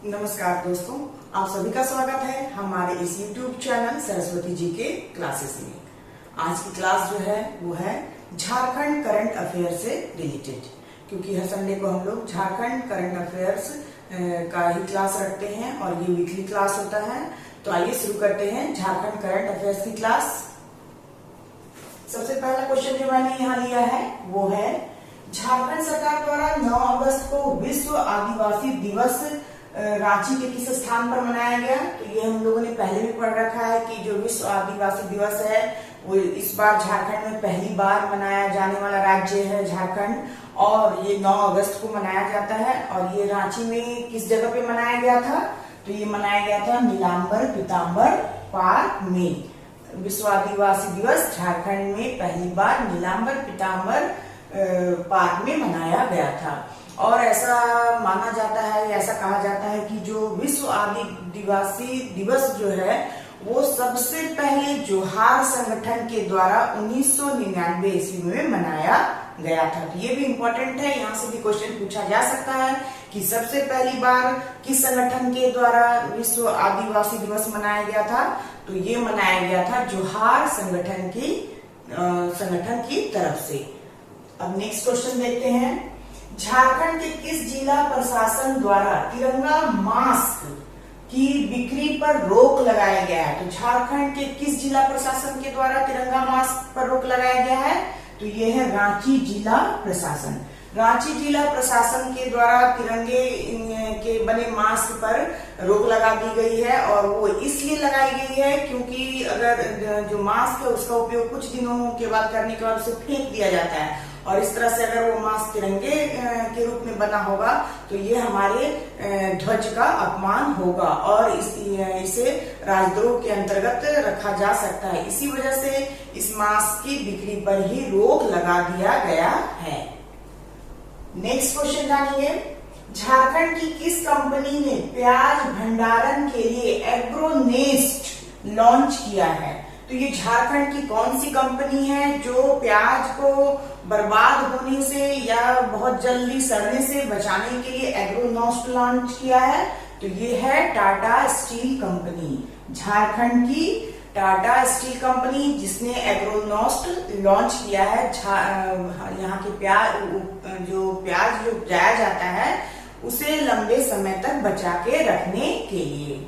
नमस्कार दोस्तों, आप सभी का स्वागत है हमारे इस YouTube चैनल सरस्वती जी के क्लासेस में। आज की क्लास जो है वो है झारखंड करंट अफेयर से रिलेटेड, क्योंकि हर संडे को हम लोग झारखंड करंट अफेयर्स का ही क्लास रखते हैं और ये वीकली क्लास होता है। तो आइए शुरू करते हैं झारखंड करंट अफेयर्स की क्लास। सबसे पहला क्वेश्चन जो मैंने यहाँ लिया है वो है, झारखंड सरकार द्वारा 9 अगस्त को विश्व आदिवासी दिवस रांची के किस स्थान पर मनाया गया। तो ये हम लोगों ने पहले भी पढ़ रखा है कि जो विश्व आदिवासी दिवस है वो इस बार झारखंड में पहली बार मनाया जाने वाला राज्य है झारखंड, और ये 9 अगस्त को मनाया जाता है। और ये रांची में किस जगह पे मनाया गया था, तो ये मनाया गया था नीलांबर पीताम्बर पार्क में। विश्व आदिवासी दिवस झारखंड में पहली बार नीलांबर पीताम्बर पार्क में मनाया गया था। और ऐसा माना जाता है, ऐसा कहा जाता है कि जो विश्व आदिवासी दिवस जो है वो सबसे पहले जोहार संगठन के द्वारा 1999 ईस्वी में मनाया गया था। तो ये भी इम्पोर्टेंट है, यहाँ से भी क्वेश्चन पूछा जा सकता है कि सबसे पहली बार किस संगठन के द्वारा विश्व आदिवासी दिवस मनाया गया था। तो ये मनाया गया था जोहार संगठन की तरफ से। अब नेक्स्ट क्वेश्चन देखते हैं, झारखंड के किस जिला प्रशासन द्वारा तिरंगा मास्क की बिक्री पर रोक लगाया गया है। तो झारखंड के किस जिला प्रशासन के द्वारा तिरंगा मास्क पर रोक लगाया गया है, तो ये है रांची जिला प्रशासन। रांची जिला प्रशासन के द्वारा तिरंगे के बने मास्क पर रोक लगा दी गई है, और वो इसलिए लगाई गई है क्योंकि अगर जो मास्क है उसका उपयोग कुछ दिनों के बाद करने के बाद उसे फेंक दिया जाता है, और इस तरह से अगर वो मास्क तिरंगे के रूप में बना होगा तो ये हमारे ध्वज का अपमान होगा और इसे राजद्रोह के अंतर्गत रखा जा सकता है। इसी वजह से इस मास्क की बिक्री पर ही रोक लगा दिया गया है। नेक्स्ट क्वेश्चन जानिए, झारखंड की किस कंपनी ने प्याज भंडारण के लिए एग्रोनेस्ट लॉन्च किया है। तो ये झारखंड की कौन सी कंपनी है जो प्याज को बर्बाद होने से या बहुत जल्दी सड़ने से बचाने के लिए एग्रोनेस्ट लॉन्च किया है। तो ये है टाटा स्टील कंपनी, झारखंड की टाटा स्टील कंपनी जिसने एग्रोनेस्ट लॉन्च किया है। यहाँ के प्याज जो उपजाया जाता है उसे लंबे समय तक बचा के रखने के लिए।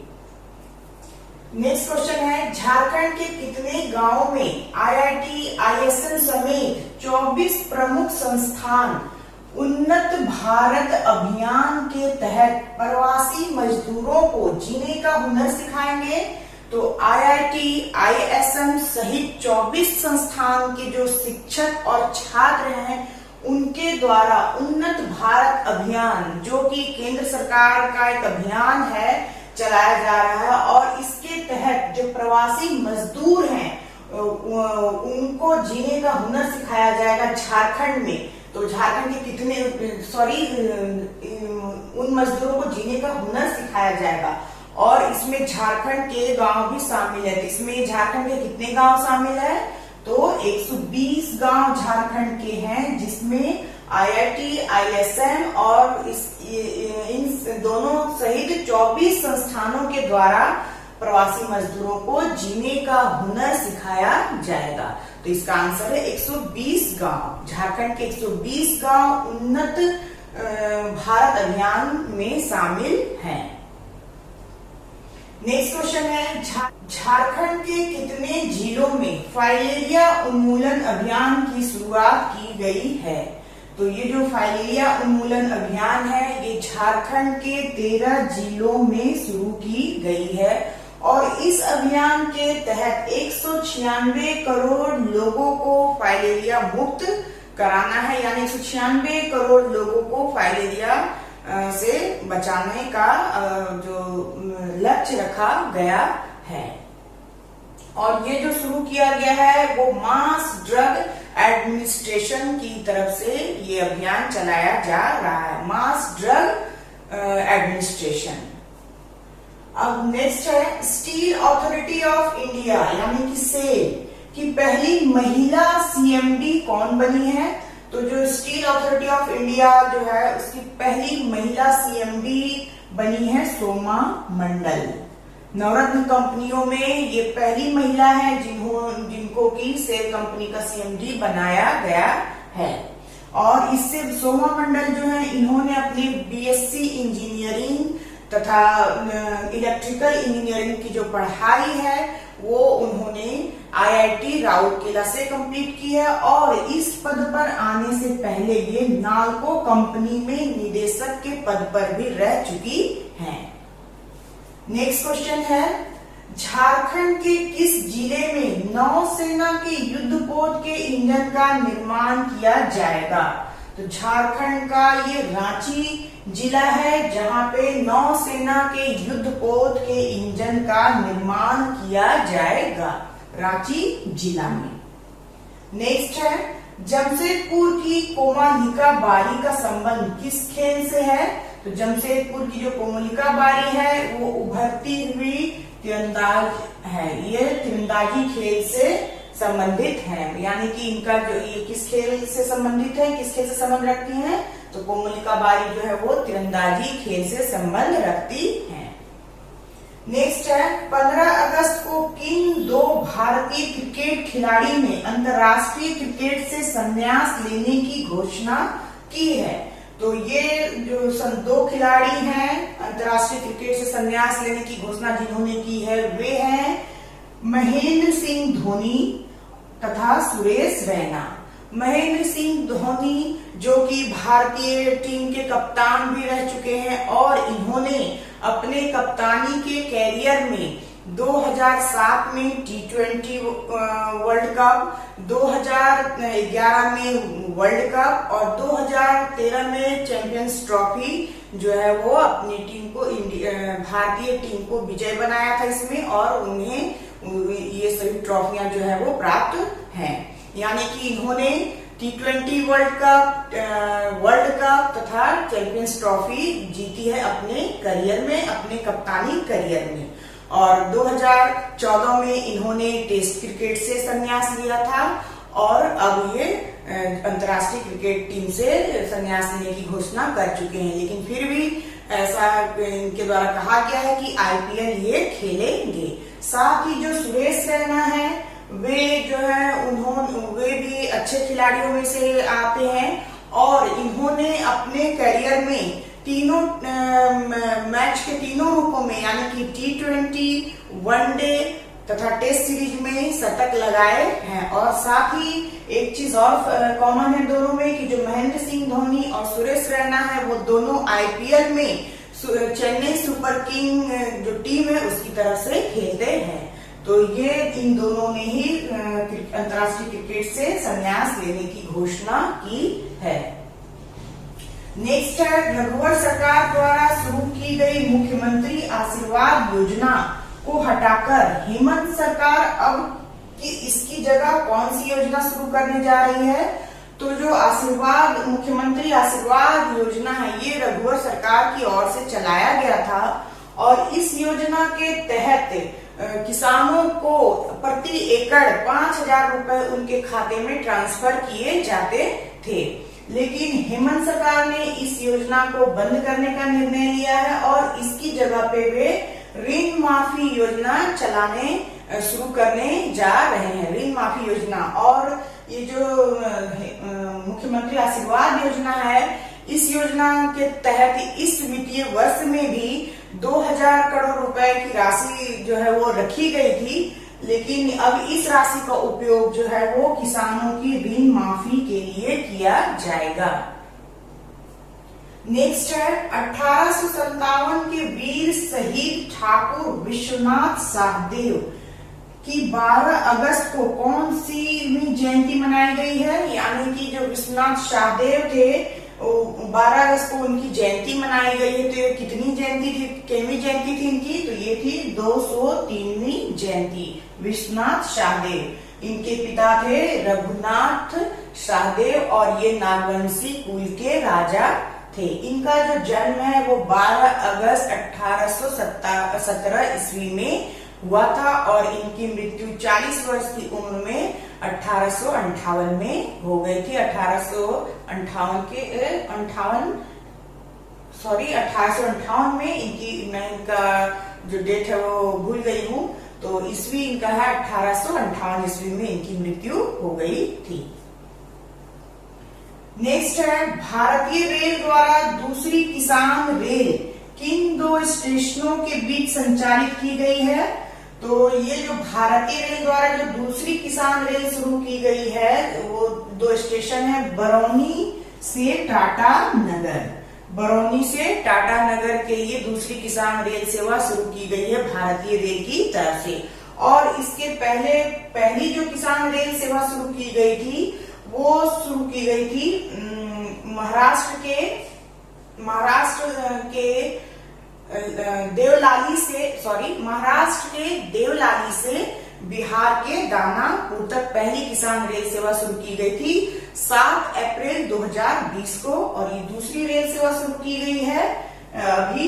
नेक्स्ट क्वेश्चन है, झारखंड के कितने गांवों में IIT, ISM समेत 24 प्रमुख संस्थान उन्नत भारत अभियान के तहत प्रवासी मजदूरों को जीने का हुनर सिखाएंगे। तो IIT, ISM सहित 24 संस्थान के जो शिक्षक और छात्र हैं उनके द्वारा उन्नत भारत अभियान, जो कि केंद्र सरकार का एक अभियान है, चलाया जा रहा है। और इसके तहत जो प्रवासी मजदूर हैं उनको जीने का हुनर सिखाया जाएगा झारखंड में। तो झारखंड के उन मजदूरों को जीने का हुनर सिखाया जाएगा, और इसमें झारखंड के गांव भी शामिल है। इसमें झारखंड के कितने गांव शामिल है, तो 120 गांव झारखंड के हैं, जिसमें IIT, ISM और इन दोनों सहित 24 संस्थानों के द्वारा प्रवासी मजदूरों को जीने का हुनर सिखाया जाएगा। तो इसका आंसर है 120 गांव। झारखंड के 120 गांव उन्नत भारत अभियान में शामिल हैं। नेक्स्ट क्वेश्चन है, झारखंड के कितने जिलों में फाइलेरिया उन्मूलन अभियान की शुरुआत की गई है। तो ये जो फाइलेरिया उन्मूलन अभियान है ये झारखंड के 13 जिलों में शुरू की गई है, और इस अभियान के तहत 196 करोड़ लोगों को फाइलेरिया मुक्त कराना है। यानी 196 करोड़ लोगों को फाइलेरिया से बचाने का जो लक्ष्य रखा गया है। और ये जो शुरू किया गया है वो मास ड्रग एडमिनिस्ट्रेशन की तरफ से ये अभियान चलाया जा रहा है, मास ड्रग एडमिनिस्ट्रेशन। अब नेक्स्ट है, स्टील अथॉरिटी ऑफ इंडिया यानी कि सेल की पहली महिला CMD कौन बनी है। तो जो स्टील अथॉरिटी ऑफ इंडिया जो है उसकी पहली महिला CMD बनी है सोमा मंडल। नवरत्न कंपनियों में ये पहली महिला है जिनको की सेल कंपनी का सीएमडी बनाया गया है। और इससे सोमा मंडल जो है, इन्होंने अपनी बीएससी इंजीनियरिंग तथा इलेक्ट्रिकल इंजीनियरिंग की जो पढ़ाई है वो उन्होंने आईआईटी राउरकेला से कंप्लीट की है। और इस पद पर आने से पहले ये नाल्को कंपनी में निदेशक के पद पर भी रह चुकी हैं। नेक्स्ट क्वेश्चन है, झारखंड के किस जिले में नौसेना के युद्धपोत के इंजन का निर्माण किया जाएगा? तो झारखंड का ये रांची जिला है जहां पे नौसेना के युद्धपोत के इंजन का निर्माण किया जाएगा, रांची जिला में। नेक्स्ट है, जमशेदपुर की कोमलिका बारी का संबंध किस खेल से है? तो जमशेदपुर की जो कोमलिका बारी है वो उभरती हुई तीरंदाज है, ये तीरंदाजी खेल से संबंधित है। यानी कि इनका जो ये किस खेल से संबंधित है, किस खेल से संबंध रखती हैं? तो कोमलिका बारी जो है वो तीरंदाजी खेल से संबंध रखती है। नेक्स्ट है, 15 अगस्त को किन दो भारतीय क्रिकेट खिलाड़ी ने अंतर्राष्ट्रीय क्रिकेट से संन्यास लेने की घोषणा की है? तो ये जो दो खिलाड़ी हैं अंतर्राष्ट्रीय क्रिकेट से संन्यास लेने की घोषणा जिन्होंने की है वे हैं महेंद्र सिंह धोनी तथा सुरेश रैना। महेंद्र सिंह धोनी जो कि भारतीय टीम के कप्तान भी रह चुके हैं और इन्होंने अपने कप्तानी के कैरियर में 2007 में T20 वर्ल्ड कप, 2011 में वर्ल्ड कप और 2013 में चैंपियंस ट्रॉफी जो है वो अपनी टीम को भारतीय टीम को विजय बनाया था इसमें, और उन्हें ये सभी ट्रॉफियां जो है वो प्राप्त हैं। यानी कि इन्होंने T20 वर्ल्ड कप तथा चैंपियंस ट्रॉफी जीती है अपने करियर में, अपने कप्तानी करियर में। और 2014 में इन्होंने टेस्ट क्रिकेट से संन्यास लिया था और अब ये अंतर्राष्ट्रीय क्रिकेट टीम से संन्यास लेने की घोषणा कर चुके हैं। लेकिन फिर भी ऐसा इनके द्वारा कहा गया है कि आईपीएल ये खेलेंगे। साथ ही जो सुरेश रैना है वे जो है वे भी अच्छे खिलाड़ियों में से आते हैं और इन्होंने अपने करियर में तीनों मैच के तीनों रूपों में यानी कि T20, वनडे तथा टेस्ट सीरीज में शतक लगाए हैं। और साथ ही एक चीज और कॉमन है दोनों में कि जो महेंद्र सिंह धोनी और सुरेश रैना है वो दोनों आईपीएल में चेन्नई सुपर किंग जो टीम है उसकी तरफ से खेलते हैं। तो ये इन दोनों ने ही अंतर्राष्ट्रीय क्रिकेट से संन्यास लेने की घोषणा की है। नेक्स्ट है, रघुवर सरकार द्वारा शुरू की गई मुख्यमंत्री आशीर्वाद योजना को हटाकर हेमंत सरकार अब इसकी जगह कौन सी योजना शुरू करने जा रही है? तो जो मुख्यमंत्री आशीर्वाद योजना है ये रघुवर सरकार की ओर से चलाया गया था और इस योजना के तहत किसानों को प्रति एकड़ 5,000 रुपए उनके खाते में ट्रांसफर किए जाते थे। लेकिन हेमंत सरकार ने इस योजना को बंद करने का निर्णय लिया है और इसकी जगह पे वे ऋण माफी योजना चलाने शुरू करने जा रहे हैं, ऋण माफी योजना। और ये जो मुख्यमंत्री आशीर्वाद योजना है इस योजना के तहत इस वित्तीय वर्ष में भी 2,000 करोड़ रुपए की राशि जो है वो रखी गई थी, लेकिन अब इस राशि का उपयोग जो है वो किसानों की ऋण माफी के लिए किया जाएगा। नेक्स्ट है, 1857 के वीर शहीद ठाकुर विश्वनाथ शाहदेव की 12 अगस्त को कौन सी जयंती मनाई गई है? यानी कि जो विश्वनाथ शाहदेव थे 12 अगस्त को उनकी जयंती मनाई गई है। तो ये कितनी जयंती थी, केवी जयंती थी इनकी? तो ये थी 203वीं जयंती विश्वनाथ शाहदेव। इनके पिता थे रघुनाथ शाहदेव और ये नागवंशी कुल के राजा थे। इनका जो जन्म है वो 12 अगस्त 1817 ईस्वी में हुआ था और इनकी मृत्यु 40 वर्ष की उम्र में 1858 में हो गई थी। 1858 1858 में इनकी, मैं इनका जो डेट है वो भूल गई हूँ, तो ईस्वी इनका है 1858 ईस्वी में इनकी मृत्यु हो गई थी। नेक्स्ट है, भारतीय रेल द्वारा दूसरी किसान रेल किन दो स्टेशनों के बीच संचालित की गई है? तो ये जो भारतीय रेल द्वारा जो दूसरी किसान रेल शुरू की गई है वो दो स्टेशन है, बरौनी से टाटा नगर। बरौनी से टाटा नगर के लिए दूसरी किसान रेल सेवा शुरू की गई है भारतीय रेल की तरफ से। और इसके पहली जो किसान रेल सेवा शुरू की गई थी वो शुरू की गई थी महाराष्ट्र के देवलाली से बिहार के दानापुर तक पहली किसान रेल सेवा शुरू की गई थी 7 अप्रैल 2020 को। और ये दूसरी रेल सेवा शुरू की गई है अभी,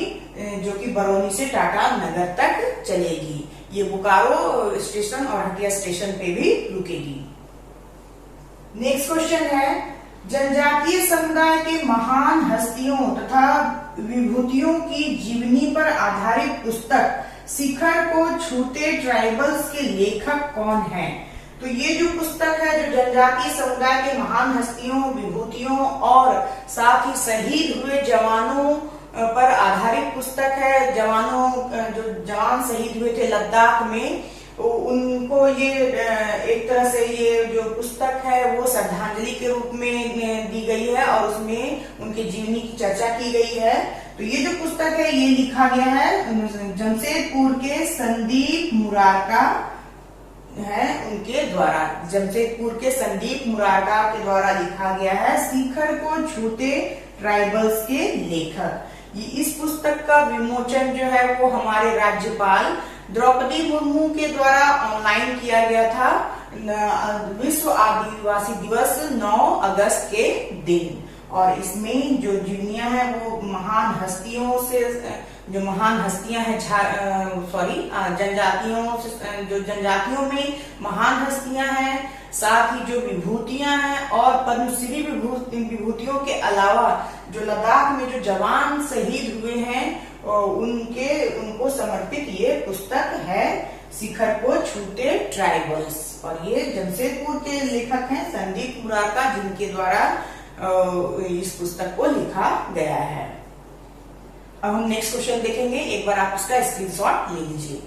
जो कि बरौनी से टाटा नगर तक चलेगी। ये बोकारो स्टेशन और हटिया स्टेशन पे भी रुकेगी। नेक्स्ट क्वेश्चन है, जनजातीय समुदाय के महान हस्तियों तथा विभूतियों की जीवनी पर आधारित पुस्तक शिखर को छूते ट्राइबल्स के लेखक कौन हैं? तो ये जो पुस्तक है जो जनजातीय समुदाय के महान हस्तियों, विभूतियों और साथ ही शहीद हुए जवानों पर आधारित पुस्तक है। जो जवान शहीद हुए थे लद्दाख में, उनको ये एक तरह से ये जो पुस्तक है वो श्रद्धांजलि के रूप में दी गई है और उसमें उनके जीवनी की चर्चा की गई है। तो ये जो पुस्तक है ये लिखा गया है जमशेदपुर के संदीप मुरारका है उनके द्वारा। जमशेदपुर के संदीप मुरारका के द्वारा लिखा गया है, शिखर को छूते ट्राइबल्स के लेखक। इस पुस्तक का विमोचन जो है वो हमारे राज्यपाल द्रौपदी मुर्मू के द्वारा ऑनलाइन किया गया था विश्व आदिवासी दिवस 9 अगस्त के दिन। और इसमें जो जीवनियां हैं वो महान हस्तियों से, जो महान हस्तियां हैं जनजातियों में महान हस्तियां हैं, साथ ही जो विभूतियां हैं और पद्मश्री विभूतियों के अलावा जो लद्दाख में जो जवान शहीद हुए हैं उनको समर्पित ये पुस्तक है, शिखर को छूते ट्राइबल्स। और ये जमशेदपुर के लेखक हैं संदीप मुरारका, जिनके द्वारा इस पुस्तक को लिखा गया है। अब हम नेक्स्ट क्वेश्चन देखेंगे, एक बार आप उसका स्क्रीनशॉट ले लीजिए।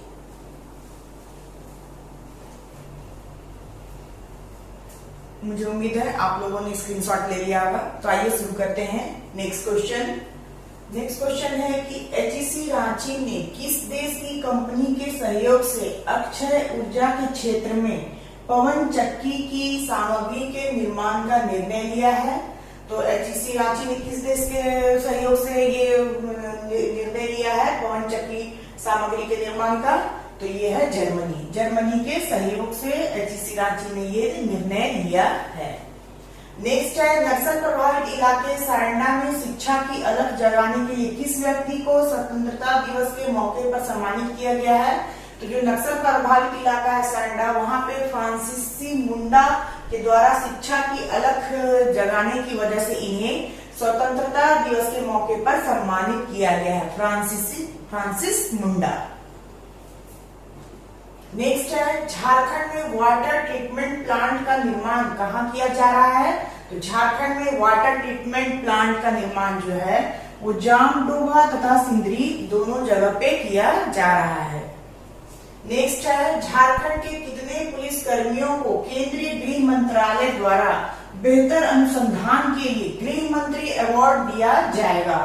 मुझे उम्मीद है आप लोगों ने स्क्रीनशॉट ले लिया होगा। तो आइए शुरू करते हैं नेक्स्ट क्वेश्चन है कि HEC रांची ने किस देश की कंपनी के सहयोग से अक्षय ऊर्जा के क्षेत्र में पवन चक्की की सामग्री के निर्माण का निर्णय लिया है? तो HEC रांची ने किस देश के सहयोग से ये निर्णय लिया है पवन चक्की सामग्री के निर्माण का? तो ये है जर्मनी के सहयोग से HEC रांची ने ये निर्णय लिया है। नेक्स्ट है, नक्सल प्रभावित इलाके सारंडा में शिक्षा की अलख जगाने के लिए किस व्यक्ति को स्वतंत्रता दिवस के मौके पर सम्मानित किया गया है? तो जो नक्सल प्रभावित इलाका है सारंडा, वहां पे फ्रांसिसी मुंडा के द्वारा शिक्षा की अलख जगाने की वजह से इन्हें स्वतंत्रता दिवस के मौके पर सम्मानित किया गया है, फ्रांसिस मुंडा। नेक्स्ट है, झारखंड में वाटर ट्रीटमेंट प्लांट का निर्माण कहाँ किया जा रहा है? तो झारखंड में वाटर ट्रीटमेंट प्लांट का निर्माण जो है वो जामडोभा तथा सिंदरी दोनों जगह पे किया जा रहा है। नेक्स्ट है, झारखंड के कितने पुलिस कर्मियों को केंद्रीय गृह मंत्रालय द्वारा बेहतर अनुसंधान के लिए गृह मंत्री अवार्ड दिया जाएगा?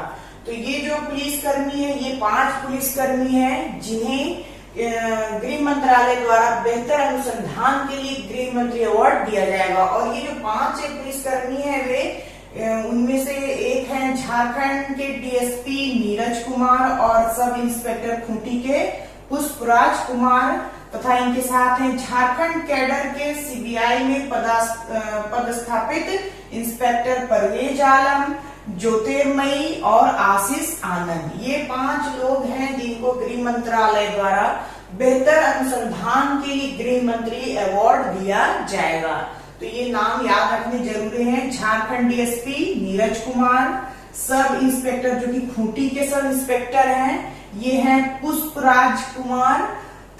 तो ये जो पुलिस कर्मी है ये 5 पुलिस कर्मी है जिन्हें गृह मंत्रालय द्वारा बेहतर अनुसंधान के लिए गृह मंत्री अवार्ड दिया जाएगा। और ये जो 5 पुलिसकर्मी हैं वे उनमें से एक हैं झारखंड के DSP नीरज कुमार और सब इंस्पेक्टर खूंटी के पुष्पराज कुमार, तथा इनके साथ हैं झारखंड कैडर के CBI में पदस्थापित इंस्पेक्टर परवेज आलम, ज्योतिर्मयी और आशीष आनंद। ये 5 लोग हैं जिनको गृह मंत्रालय द्वारा बेहतर अनुसंधान के लिए गृह मंत्री अवार्ड दिया जाएगा। तो ये नाम याद रखने जरूरी है। Jharkhand DSP Neeraj Kumar, sub inspector जो कि खूंटी के सब इंस्पेक्टर हैं, ये हैं पुष्पराज कुमार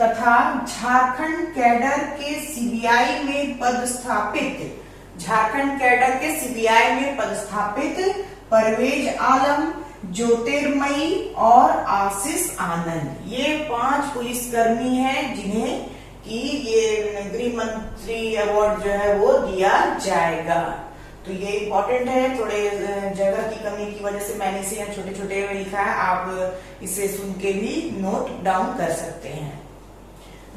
तथा झारखंड कैडर के सीबीआई में पदस्थापित परवेज आलम, ज्योतिर्मयी और आशीष आनंद। ये 5 पुलिसकर्मी हैं जिन्हें कि ये गृह मंत्री अवार्ड जो है वो दिया जाएगा। तो ये इम्पोर्टेंट है, थोड़े जगह की कमी की वजह से मैंने इसे यहाँ छोटे छोटे लिखा है, आप इसे सुन के भी नोट डाउन कर सकते हैं।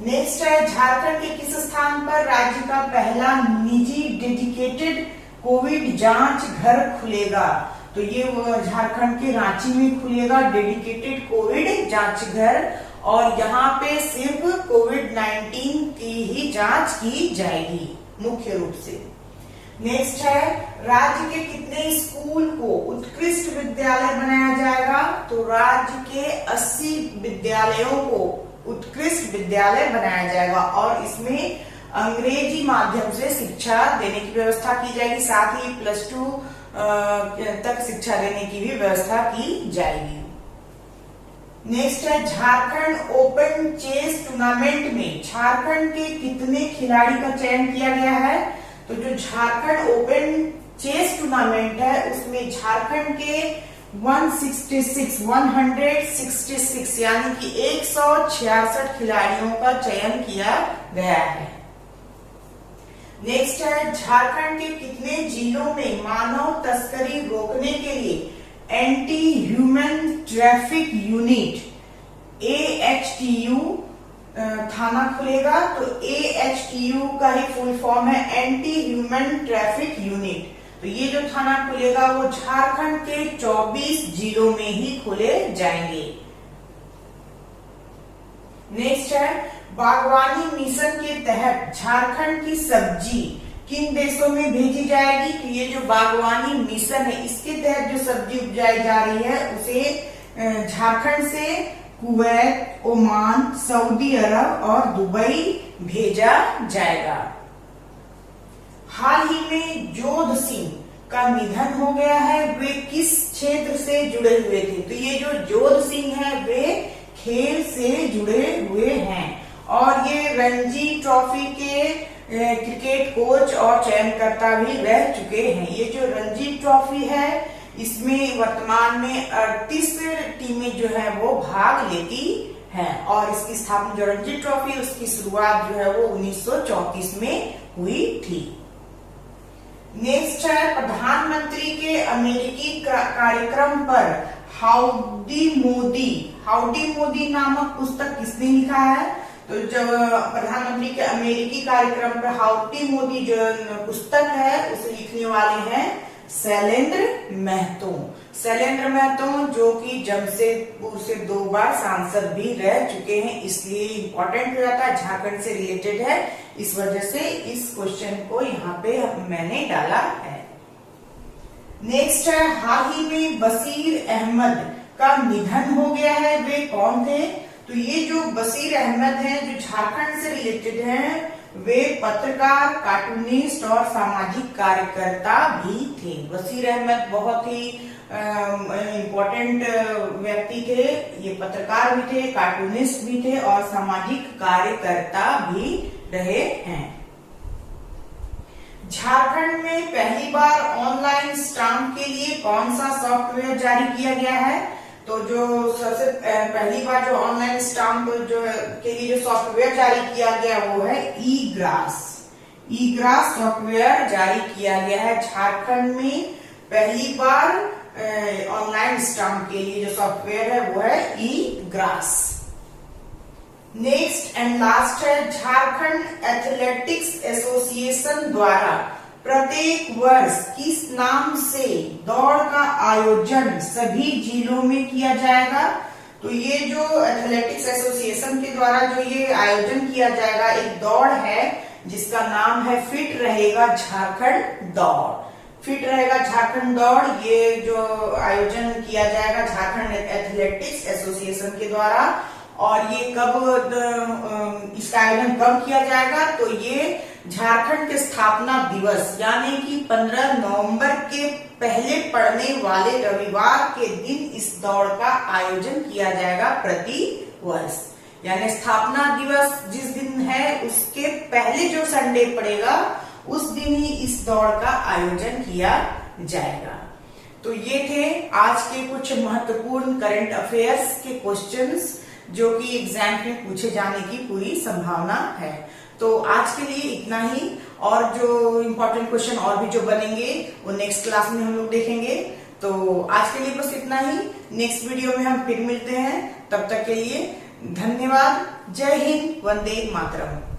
नेक्स्ट है, झारखंड के किस स्थान पर राज्य का पहला निजी डेडिकेटेड कोविड जांच घर खुलेगा? तो ये झारखंड के रांची में खुलेगा डेडिकेटेड कोविड जांच घर, और यहाँ पे सिर्फ कोविड-19 की ही जांच की जाएगी मुख्य रूप से। नेक्स्ट है, राज्य के कितने स्कूल को उत्कृष्ट विद्यालय बनाया जाएगा? तो राज्य के 80 विद्यालयों को उत्कृष्ट विद्यालय बनाया जाएगा, और इसमें अंग्रेजी माध्यम से शिक्षा देने की व्यवस्था की जाएगी, साथ ही +2 तक शिक्षा देने की भी व्यवस्था की जाएगी। नेक्स्ट है, झारखंड ओपन चेस टूर्नामेंट में झारखंड के कितने खिलाड़ी का चयन किया गया है? तो जो झारखंड ओपन चेस टूर्नामेंट है उसमें झारखंड के 166 यानी कि 166 खिलाड़ियों का चयन किया गया है। नेक्स्ट है, झारखंड के कितने जिलों में मानव तस्करी रोकने के लिए anti human traffic unit AHTU थाना खुलेगा? तो AHTU का ही फुल फॉर्म है एंटी ह्यूमन ट्रैफिक यूनिट। तो ये जो थाना खुलेगा वो झारखंड के 24 जिलों में ही खुले जाएंगे। नेक्स्ट है, बागवानी मिशन के तहत झारखंड की सब्जी किन देशों में भेजी जाएगी? तो ये जो बागवानी मिशन है इसके तहत जो सब्जी उपजाई जा रही है उसे झारखंड से कुवैत, ओमान, सऊदी अरब और दुबई भेजा जाएगा। हाल ही में जोध सिंह का निधन हो गया है, वे किस क्षेत्र से जुड़े हुए थे? तो ये जो जोध सिंह है वे खेल से जुड़े हुए हैं, और ये रणजी ट्रॉफी के क्रिकेट कोच और चयनकर्ता भी रह चुके हैं। ये जो रणजी ट्रॉफी है इसमें वर्तमान में 38 टीमें जो है वो भाग लेती हैं, और इसकी स्थापना जो रणजी ट्रॉफी उसकी शुरुआत जो है वो 1934 में हुई थी। नेक्स्ट है, प्रधानमंत्री के अमेरिकी कार्यक्रम पर हाउडी मोदी नामक पुस्तक किसने लिखा है? तो जब प्रधानमंत्री के अमेरिकी कार्यक्रम पर हाउडी मोदी जो पुस्तक है उसे लिखने वाले हैं शैलेंद्र महतो, जो कि जमशेदपुर से 2 बार सांसद भी रह चुके हैं, इसलिए इम्पोर्टेंट हो जाता है, झारखंड से रिलेटेड है, इस वजह से इस क्वेश्चन को यहाँ पे मैंने डाला है। नेक्स्ट है, हाल ही में बशीर अहमद का निधन हो गया है, वे कौन थे? तो ये जो बशीर अहमद हैं जो झारखंड से रिलेटेड हैं, वे पत्रकार, कार्टूनिस्ट और सामाजिक कार्यकर्ता भी थे। बशीर अहमद बहुत ही इम्पोर्टेंट व्यक्ति थे, ये पत्रकार भी थे, कार्टूनिस्ट भी थे और सामाजिक कार्यकर्ता भी रहे हैं। झारखंड में पहली बार ऑनलाइन स्टाम्प के लिए कौन सा सॉफ्टवेयर जारी किया गया है? तो जो सबसे पहली बार जो ऑनलाइन स्टाम्प जो के लिए जो सॉफ्टवेयर जारी किया गया वो है ई-ग्रास सॉफ्टवेयर जारी किया गया है। झारखंड में पहली बार ऑनलाइन स्टाम्प के लिए जो सॉफ्टवेयर है वो है ई-ग्रास। नेक्स्ट एंड लास्ट है, झारखंड एथलेटिक्स एसोसिएशन द्वारा प्रत्येक वर्ष किस नाम से दौड़ का आयोजन सभी जिलों में किया जाएगा? तो ये जो एथलेटिक्स एसोसिएशन के द्वारा जो ये आयोजन किया जाएगा, एक दौड़ है जिसका नाम है फिट रहेगा झारखंड दौड़। ये जो आयोजन किया जाएगा झारखंड एथलेटिक्स एसोसिएशन के द्वारा, और ये कब इसका आयोजन कब किया जाएगा? तो ये झारखंड के स्थापना दिवस यानी कि 15 नवंबर के पहले पड़ने वाले रविवार के दिन इस दौड़ का आयोजन किया जाएगा प्रति वर्ष। यानी स्थापना दिवस जिस दिन है उसके पहले जो संडे पड़ेगा उस दिन ही इस दौड़ का आयोजन किया जाएगा। तो ये थे आज के कुछ महत्वपूर्ण करंट अफेयर्स के क्वेश्चंस जो कि एग्जाम में पूछे जाने की पूरी संभावना है। तो आज के लिए इतना ही, और जो इम्पोर्टेंट क्वेश्चन और भी जो बनेंगे वो नेक्स्ट क्लास में हम लोग देखेंगे। तो आज के लिए बस इतना ही, नेक्स्ट वीडियो में हम फिर मिलते हैं। तब तक के लिए धन्यवाद। जय हिंद, वंदे मातरम।